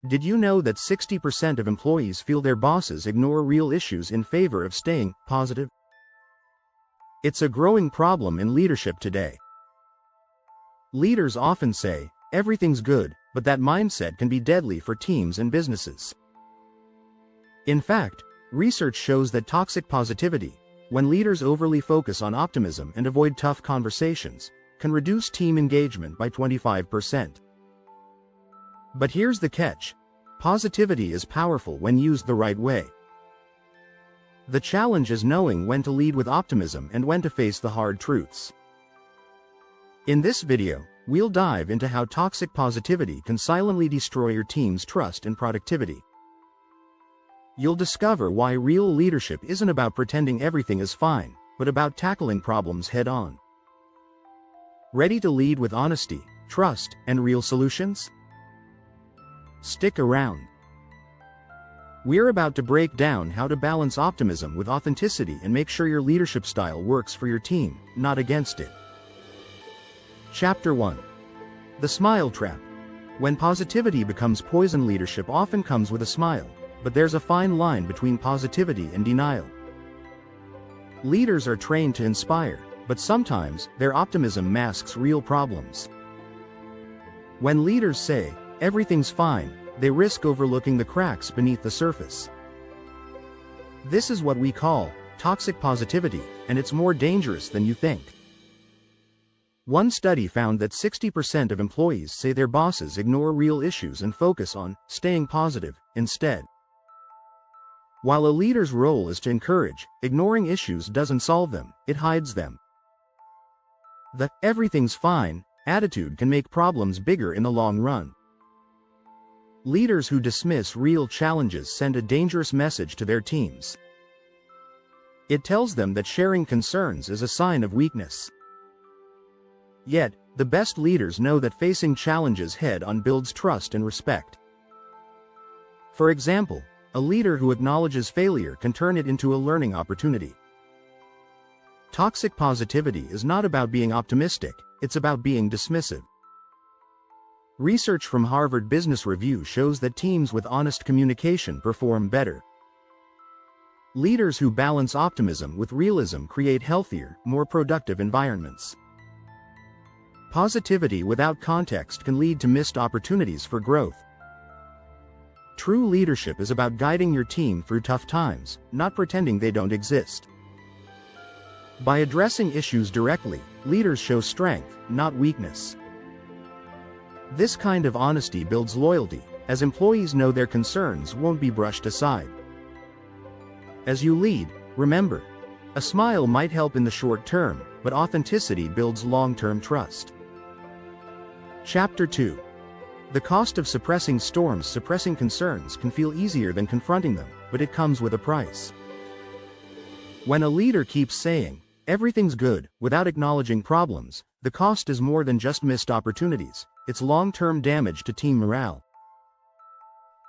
Did you know that 60% of employees feel their bosses ignore real issues in favor of staying positive? It's a growing problem in leadership today. Leaders often say, everything's good, but that mindset can be deadly for teams and businesses. In fact, research shows that toxic positivity, when leaders overly focus on optimism and avoid tough conversations, can reduce team engagement by 25%. But here's the catch. Positivity is powerful when used the right way. The challenge is knowing when to lead with optimism and when to face the hard truths. In this video, we'll dive into how toxic positivity can silently destroy your team's trust and productivity. You'll discover why real leadership isn't about pretending everything is fine, but about tackling problems head-on. Ready to lead with honesty, trust, and real solutions? Stick around. We're about to break down how to balance optimism with authenticity and make sure your leadership style works for your team, not against it. Chapter 1. The Smile Trap. When positivity becomes poison, leadership often comes with a smile, but there's a fine line between positivity and denial. Leaders are trained to inspire, but sometimes their optimism masks real problems. When leaders say, everything's fine, they risk overlooking the cracks beneath the surface. This is what we call toxic positivity, and it's more dangerous than you think. One study found that 60% of employees say their bosses ignore real issues and focus on staying positive instead. While a leader's role is to encourage, ignoring issues doesn't solve them, it hides them. The everything's fine attitude can make problems bigger in the long run. Leaders who dismiss real challenges send a dangerous message to their teams. It tells them that sharing concerns is a sign of weakness. Yet, the best leaders know that facing challenges head-on builds trust and respect. For example, a leader who acknowledges failure can turn it into a learning opportunity. Toxic positivity is not about being optimistic, it's about being dismissive. Research from Harvard Business Review shows that teams with honest communication perform better. Leaders who balance optimism with realism create healthier, more productive environments. Positivity without context can lead to missed opportunities for growth. True leadership is about guiding your team through tough times, not pretending they don't exist. By addressing issues directly, leaders show strength, not weakness. This kind of honesty builds loyalty, as employees know their concerns won't be brushed aside. As you lead, remember, a smile might help in the short term, but authenticity builds long-term trust. Chapter 2. The cost of suppressing storms. Suppressing concerns can feel easier than confronting them, but it comes with a price. When a leader keeps saying, everything's good, without acknowledging problems, the cost is more than just missed opportunities. It's long-term damage to team morale.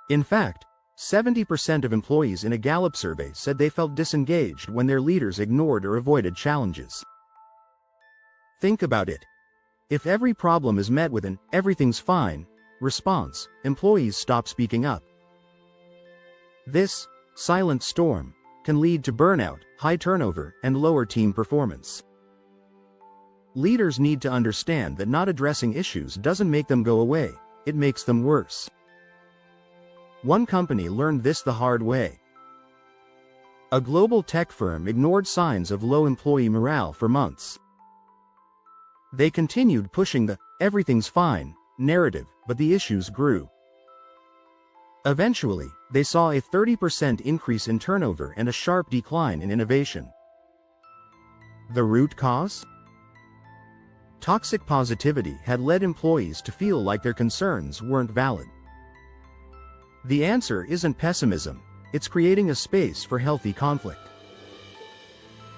In fact, 70% of employees in a Gallup survey said they felt disengaged when their leaders ignored or avoided challenges. Think about it. If every problem is met with an "everything's fine" response, employees stop speaking up. This silent storm can lead to burnout, high turnover, and lower team performance. Leaders need to understand that not addressing issues doesn't make them go away, it makes them worse. One company learned this the hard way. A global tech firm ignored signs of low employee morale for months. They continued pushing the "everything's fine" narrative, but the issues grew. Eventually, they saw a 30% increase in turnover and a sharp decline in innovation. The root cause? Toxic positivity had led employees to feel like their concerns weren't valid. The answer isn't pessimism, it's creating a space for healthy conflict.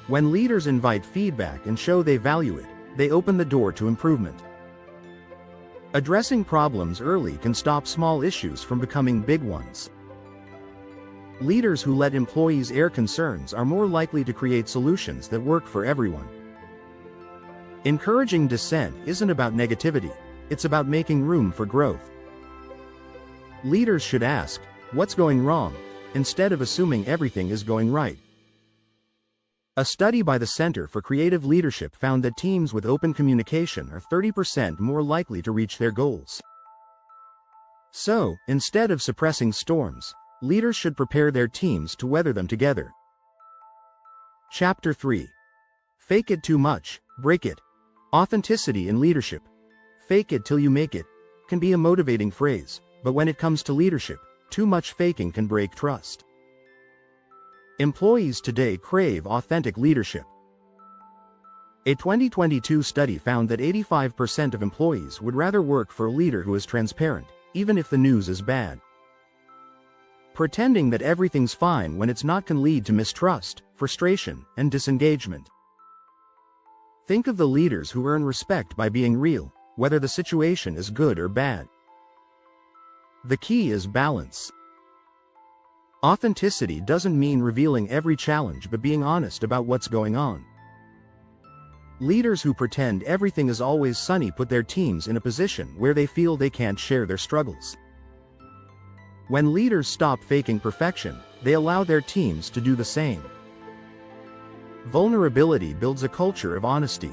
When leaders invite feedback and show they value it, they open the door to improvement. Addressing problems early can stop small issues from becoming big ones. Leaders who let employees air concerns are more likely to create solutions that work for everyone. Encouraging dissent isn't about negativity, it's about making room for growth. Leaders should ask, "What's going wrong?" instead of assuming everything is going right. A study by the Center for Creative Leadership found that teams with open communication are 30% more likely to reach their goals. So, instead of suppressing storms, leaders should prepare their teams to weather them together. Chapter 3. Fake it too much, break it. Authenticity in leadership. Fake it till you make it can be a motivating phrase, but when it comes to leadership, too much faking can break trust. Employees today crave authentic leadership. A 2022 study found that 85% of employees would rather work for a leader who is transparent, even if the news is bad. Pretending that everything's fine when it's not can lead to mistrust, frustration, and disengagement. Think of the leaders who earn respect by being real, whether the situation is good or bad. The key is balance. Authenticity doesn't mean revealing every challenge but being honest about what's going on. Leaders who pretend everything is always sunny put their teams in a position where they feel they can't share their struggles. When leaders stop faking perfection, they allow their teams to do the same. Vulnerability builds a culture of honesty.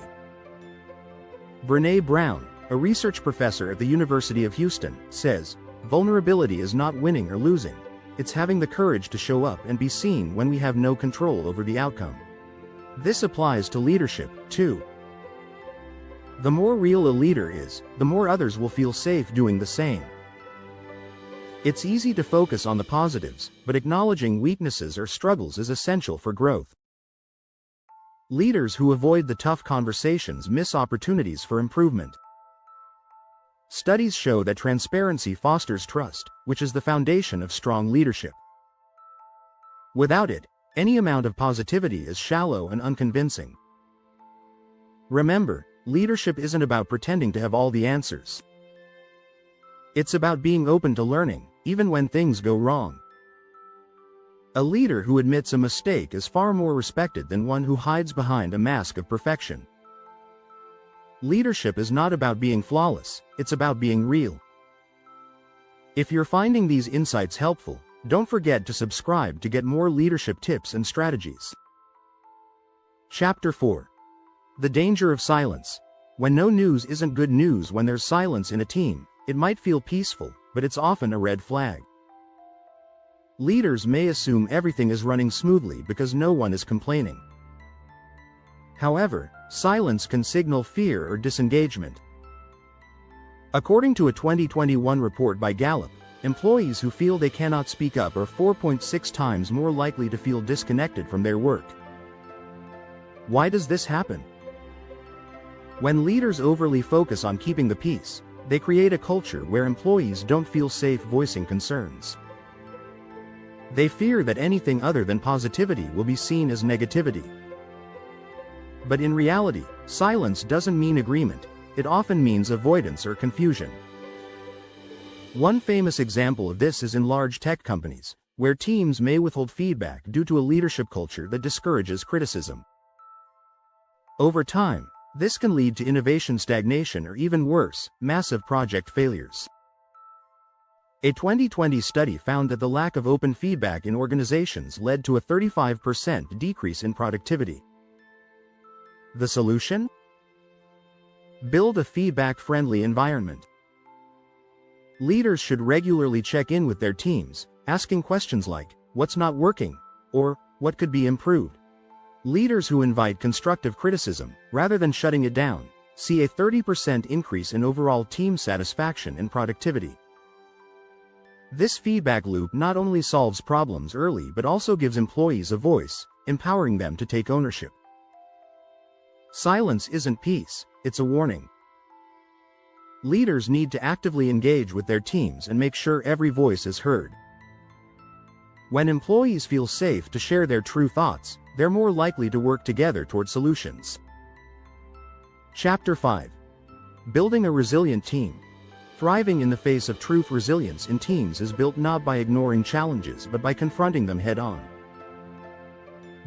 Brené Brown, a research professor at the University of Houston, says, "Vulnerability is not winning or losing. It's having the courage to show up and be seen when we have no control over the outcome." This applies to leadership, too. The more real a leader is, the more others will feel safe doing the same. It's easy to focus on the positives, but acknowledging weaknesses or struggles is essential for growth. Leaders who avoid the tough conversations miss opportunities for improvement. Studies show that transparency fosters trust, which is the foundation of strong leadership. Without it, any amount of positivity is shallow and unconvincing. Remember, leadership isn't about pretending to have all the answers. It's about being open to learning, even when things go wrong. A leader who admits a mistake is far more respected than one who hides behind a mask of perfection. Leadership is not about being flawless, it's about being real. If you're finding these insights helpful, don't forget to subscribe to get more leadership tips and strategies. Chapter 4. The danger of silence. When no news isn't good news. When there's silence in a team, it might feel peaceful, but it's often a red flag. Leaders may assume everything is running smoothly because no one is complaining. However, silence can signal fear or disengagement. According to a 2021 report by Gallup, employees who feel they cannot speak up are 4.6 times more likely to feel disconnected from their work. Why does this happen? When leaders overly focus on keeping the peace, they create a culture where employees don't feel safe voicing concerns. They fear that anything other than positivity will be seen as negativity. But in reality, silence doesn't mean agreement, it often means avoidance or confusion. One famous example of this is in large tech companies, where teams may withhold feedback due to a leadership culture that discourages criticism. Over time, this can lead to innovation stagnation or even worse, massive project failures. A 2020 study found that the lack of open feedback in organizations led to a 35% decrease in productivity. The solution? Build a feedback-friendly environment. Leaders should regularly check in with their teams, asking questions like, "What's not working?" or "What could be improved?" Leaders who invite constructive criticism, rather than shutting it down, see a 30% increase in overall team satisfaction and productivity. This feedback loop not only solves problems early but also gives employees a voice, empowering them to take ownership. Silence isn't peace, it's a warning. Leaders need to actively engage with their teams and make sure every voice is heard. When employees feel safe to share their true thoughts, they're more likely to work together toward solutions. Chapter 5. Building a resilient team. Thriving in the face of truth. Resilience in teams is built not by ignoring challenges but by confronting them head-on.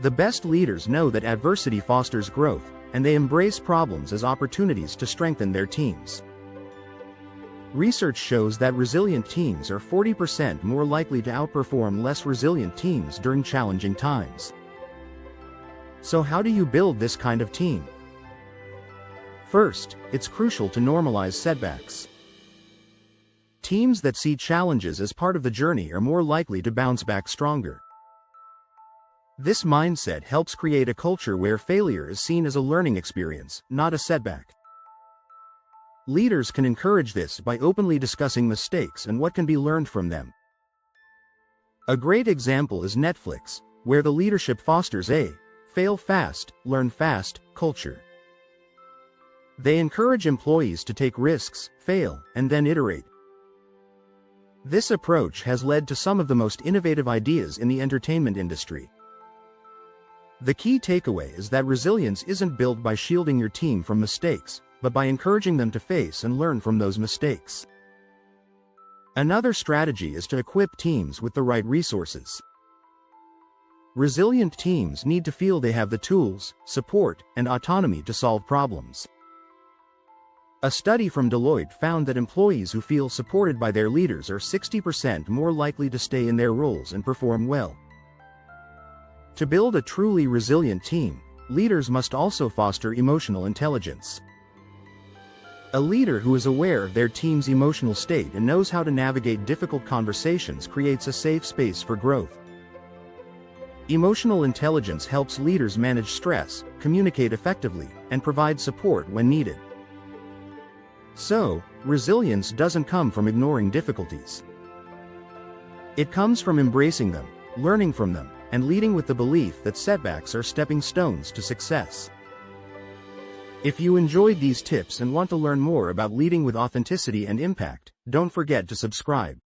The best leaders know that adversity fosters growth, and they embrace problems as opportunities to strengthen their teams. Research shows that resilient teams are 40% more likely to outperform less resilient teams during challenging times. So how do you build this kind of team? First, it's crucial to normalize setbacks. Teams that see challenges as part of the journey are more likely to bounce back stronger. This mindset helps create a culture where failure is seen as a learning experience, not a setback. Leaders can encourage this by openly discussing mistakes and what can be learned from them. A great example is Netflix, where the leadership fosters a fail fast, learn fast culture. They encourage employees to take risks, fail, and then iterate. This approach has led to some of the most innovative ideas in the entertainment industry. The key takeaway is that resilience isn't built by shielding your team from mistakes, but by encouraging them to face and learn from those mistakes. Another strategy is to equip teams with the right resources. Resilient teams need to feel they have the tools, support, and autonomy to solve problems. A study from Deloitte found that employees who feel supported by their leaders are 60% more likely to stay in their roles and perform well. To build a truly resilient team, leaders must also foster emotional intelligence. A leader who is aware of their team's emotional state and knows how to navigate difficult conversations creates a safe space for growth. Emotional intelligence helps leaders manage stress, communicate effectively, and provide support when needed. So, resilience doesn't come from ignoring difficulties. It comes from embracing them, learning from them, and leading with the belief that setbacks are stepping stones to success. If you enjoyed these tips and want to learn more about leading with authenticity and impact, don't forget to subscribe.